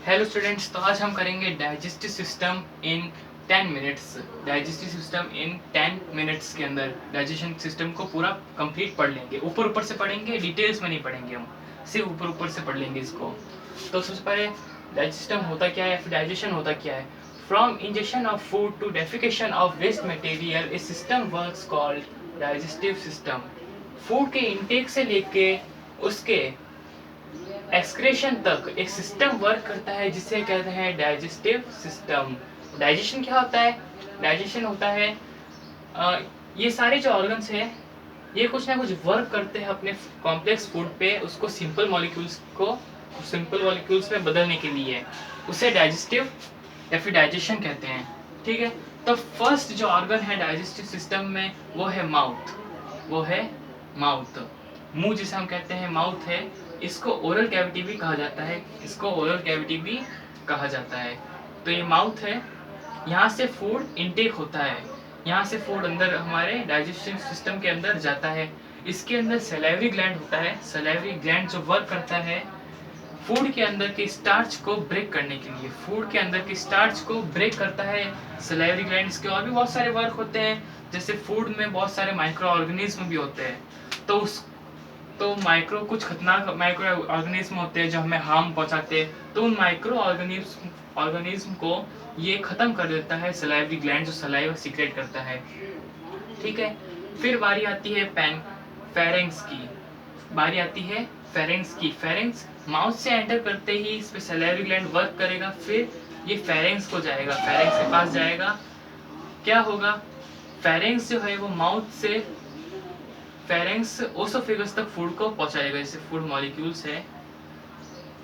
Hello students, तो आज हम करेंगे digestive system in 10 minutes. Digestive system in 10 minutes के अंदर डाइजेशन सिस्टम को पूरा कंप्लीट पढ़ लेंगे। ऊपर ऊपर से पढ़ेंगे, डिटेल्स में नहीं पढ़ेंगे, हम सिर्फ ऊपर ऊपर से पढ़ लेंगे इसको। तो सबसे पहले डाइजेस्टम होता क्या है, फिर डाइजेशन होता क्या है। From injection of food to defecation of waste material a system works called digestive system. Food के इंटेक से लेके उसके एक्सक्रेशन तक एक सिस्टम वर्क करता है जिसे कहते हैं डाइजेस्टिव सिस्टम। डाइजेशन क्या होता है? डाइजेशन होता है ये सारे जो ऑर्गन्स हैं ये कुछ ना कुछ वर्क करते हैं अपने कॉम्प्लेक्स फूड पे, उसको सिंपल मॉलिक्यूल्स में बदलने के लिए। उसे डाइजेस्टिव या फिर डाइजेशन कहते हैं। ठीक है, तो फर्स्ट जो ऑर्गन है डाइजेस्टिव सिस्टम में वो है माउथ। वो है माउथ, मुंह जिसे हम कहते हैं माउथ है। इसको ओरल कैविटी भी कहा जाता है, इसको ओरल कैविटी भी कहा जाता है। तो ये माउथ है, यहाँ से फूड इनटेक होता है, यहाँ से फूड अंदर हमारे डाइजेशन सिस्टम के अंदर जाता है। इसके अंदर सलाइवरी ग्लैंड होता है। सलाइवरी ग्लैंड जो वर्क करता है फूड के अंदर के स्टार्च को ब्रेक करने के लिए, फूड के अंदर के स्टार्च को ब्रेक करता है सलाइवरी ग्लैंड्स के। और भी बहुत सारे वर्क होते हैं, जैसे फूड में बहुत सारे माइक्रो ऑर्गेनिज्म भी होते हैं। तो कुछ खतरनाक माइक्रो ऑर्गेनिज्म होते हैं जो हमें हार्म पहुंचाते हैं। तो उन माइक्रो ऑर्गेनिज्म को ये खत्म कर देता है सलाइवरी ग्लैंड, जो सलाइवा सीक्रेट करता है। ठीक है, फिर बारी आती है फेरेंक्स की। बारी आती है फेरेंक्स की। फेरेंक्स माउथ से एंटर करते ही इस पे सलाइवरी ग्लैंड वर्क करेगा, फिर ये फेरेंक्स को जाएगा, फेरेंक्स के पास जाएगा। क्या होगा? फेरेंक्स जो है वो माउथ से फेरेंक्स ओसोफेगस तक फूड को पहुंचाएगा। जैसे फूड मॉलिक्यूल्स है,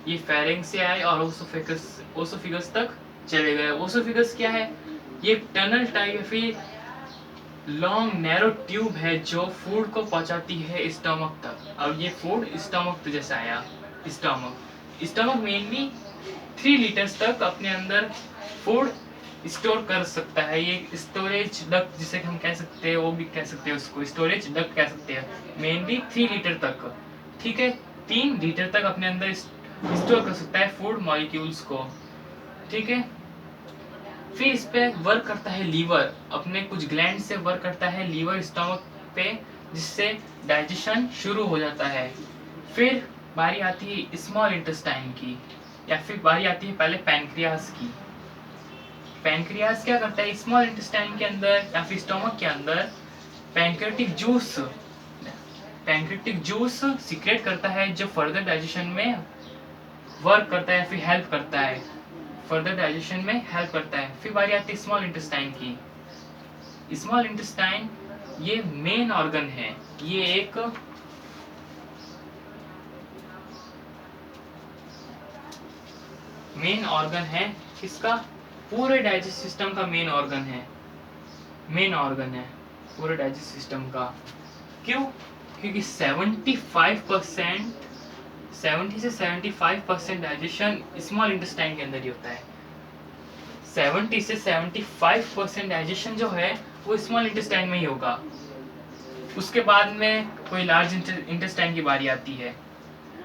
ये फेरेंक्स से आए और ओसोफेगस तक चले गए। ओसोफेगस क्या है? ये टनल टाइप या फिर लॉन्ग नैरो ट्यूब है जो फूड को पहुंचाती है स्टमक तक। अब ये फूड स्टमक जैसा आया। स्टमक मेनली 3 लीटर्स तक अपने अंदर फूड स्टोर कर सकता है। ये स्टोरेज डक्ट जिसे हम कह सकते हैं, वो भी कह सकते हैं, उसको स्टोरेज डक्ट कह सकते हैं। मेनली 3 लीटर तक, ठीक है, 3 लीटर तक अपने अंदर स्टोर कर सकता है फूड मॉलिक्यूल्स को। ठीक है, फिर इस पे वर्क करता है लीवर, अपने कुछ ग्लैंड से वर्क करता है लीवर स्टमक पे, जिससे डाइजेशन शुरू हो जाता है। फिर बारी आती है स्मॉल इंटेस्टाइन की, या फिर बारी आती है पहले पैनक्रियास की। पैनक्रियास क्या करता है? स्मॉल इंटेस्टाइन के अंदर या फिर स्टमक के अंदर पैनक्रियाटिक जूस सीक्रेट करता है, जो फर्दर डाइजेशन में वर्क करता है, फिर हेल्प करता है, फर्दर डाइजेशन में हेल्प करता है। फिर बारी आती है स्मॉल इंटेस्टाइन की। स्मॉल इंटेस्टाइन ये मेन ऑर्गन है, ये एक मेन ऑर्गन है। किसका? पूरे डाइजेस्ट सिस्टम का मेन ऑर्गन है, मेन ऑर्गन है पूरे डाइजेस्ट सिस्टम का। क्यों? क्योंकि 70 से 75% डाइजेशन स्मॉल इंटेस्टाइन के अंदर ही होता है। 70 से 75% डाइजेशन जो है वो स्मॉल इंटेस्टाइन में ही होगा। उसके बाद में कोई लार्ज इंटेस्टाइन की बारी आती है।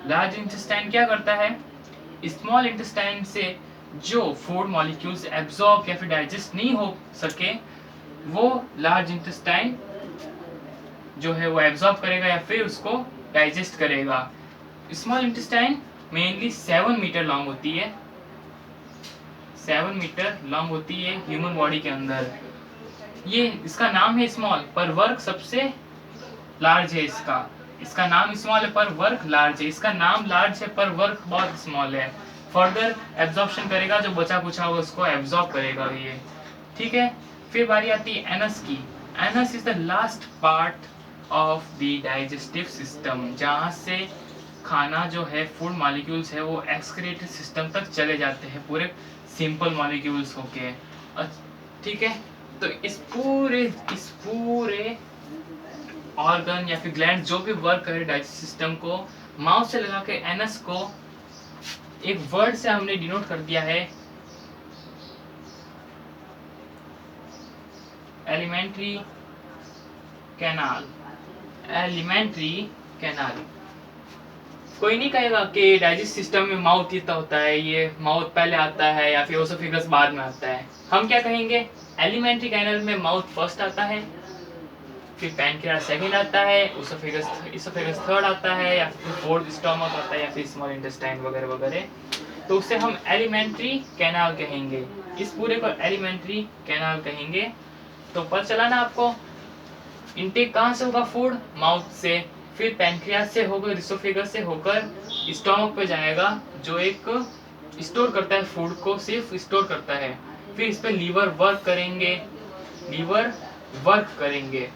लार्ज इंटेस्टाइन क्या करता है? स्मॉल इंटेस्टाइन से जो फूड मॉलिक्यूल्स एब्जॉर्ब या फिर डाइजेस्ट नहीं हो सके, वो लार्ज इंटेस्टाइन जो है वो एब्जॉर्ब करेगा या फिर उसको डाइजेस्ट करेगा। Small intestine mainly 7 metre long होती है, 7 मीटर लॉन्ग होती है ह्यूमन बॉडी के अंदर। ये इसका नाम है स्मॉल, पर वर्क सबसे लार्ज है। इसका नाम स्मॉल है पर वर्क लार्ज है। इसका नाम लार्ज है पर वर्क बहुत स्मॉल है। फर्दर एब्जॉर्प्शन करेगा, जो बचा कुचा होगा उसको एब्जॉर्ब करेगा ये। ठीक है, फिर बारी आती है एनस की। Anus is the last part of the digestive system, जहाँ से खाना जो है फूड मॉलिक्यूल्स है वो एक्सक्रीटरी सिस्टम तक चले जाते हैं, पूरे सिंपल मॉलिक्यूल्स होके। ठीक है, तो इस पूरे ऑर्गन या फिर ग्लैंड जो भी वर्क करे डाइजेस्ट सिस्टम को, माउथ से लगा के एनस को एक वर्ड से हमने डिनोट कर दिया है, एलिमेंट्री कैनाल। Alimentary canal. कोई नहीं कहेगा कि डाइजेस्ट सिस्टम में माउथ इतना होता है, ये माउथ पहले आता है या फिर ओसोफेगस बाद में आता है। हम क्या कहेंगे, एलिमेंट्री कैनल में माउथ फर्स्ट आता है, फिर पैनक्रियास सेकंड आता है, इसोफेगस थर्ड आता है, या फिर फोर्थ स्टोमक आता है, या फिर स्मॉल इंटेस्टाइन वगैरह वगैरह। तो उसे हम एलिमेंट्री कैनाल कहेंगे, इस पूरे को एलिमेंट्री कैनाल कहेंगे। तो पता चला ना आपको, इनटेक कहाँ से होगा फूड, माउथ से, फिर पैनक्रियास से होकर इसोफेगस से होकर स्टोमक पे जाएगा, जो एक स्टोर करता है फूड को, सिर्फ स्टोर करता है। फिर इस पे लीवर वर्क करेंगे।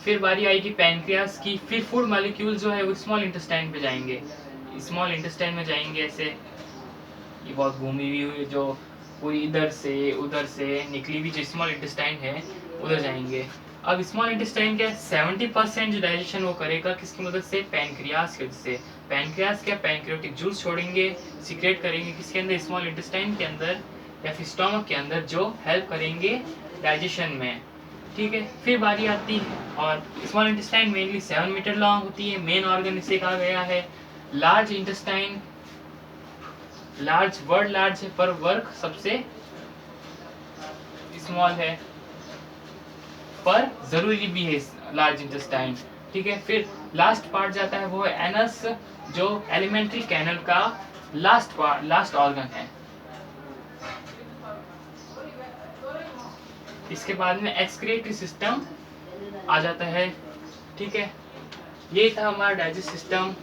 फिर बारी आएगी पैनक्रियास की, फिर फूड मॉलिक्यूल जो है वो स्मॉल इंटेस्टाइन पे जाएंगे, स्मॉल इंटेस्टाइन में जाएंगे ऐसे, ये बहुत घूमी हुई जो पूरी इधर से उधर से निकली हुई जो स्मॉल इंटेस्टाइन है उधर जाएंगे। अब स्मॉल इंटेस्टाइन क्या 70% जो डाइजेशन वो करेगा किसकी मदद से, पैनक्रियास की मदद से। पैनक्रियास क्या पैनक्रियाटिक जूस छोड़ेंगे, सीक्रेट करेंगे किसके अंदर, स्मॉल इंटेस्टाइन के अंदर या फिर स्टोमक के अंदर, जो हेल्प करेंगे डाइजेशन में। ठीक है, फिर बारी आती है, और small intestine mainly 7 metre long होती है। मेन ऑर्गन इसे कहा गया है लार्ज इंटेस्टाइन। वर्ड लार्ज है पर वर्क सबसे स्मॉल है, पर जरूरी भी है लार्ज इंटेस्टाइन। ठीक है, फिर लास्ट पार्ट जाता है वो है एनस, जो एलिमेंट्री कैनल का लास्ट ऑर्गन है। इसके बाद में एक्सक्रीटरी सिस्टम आ जाता है। ठीक है, ये था हमारा डाइजेस्ट सिस्टम।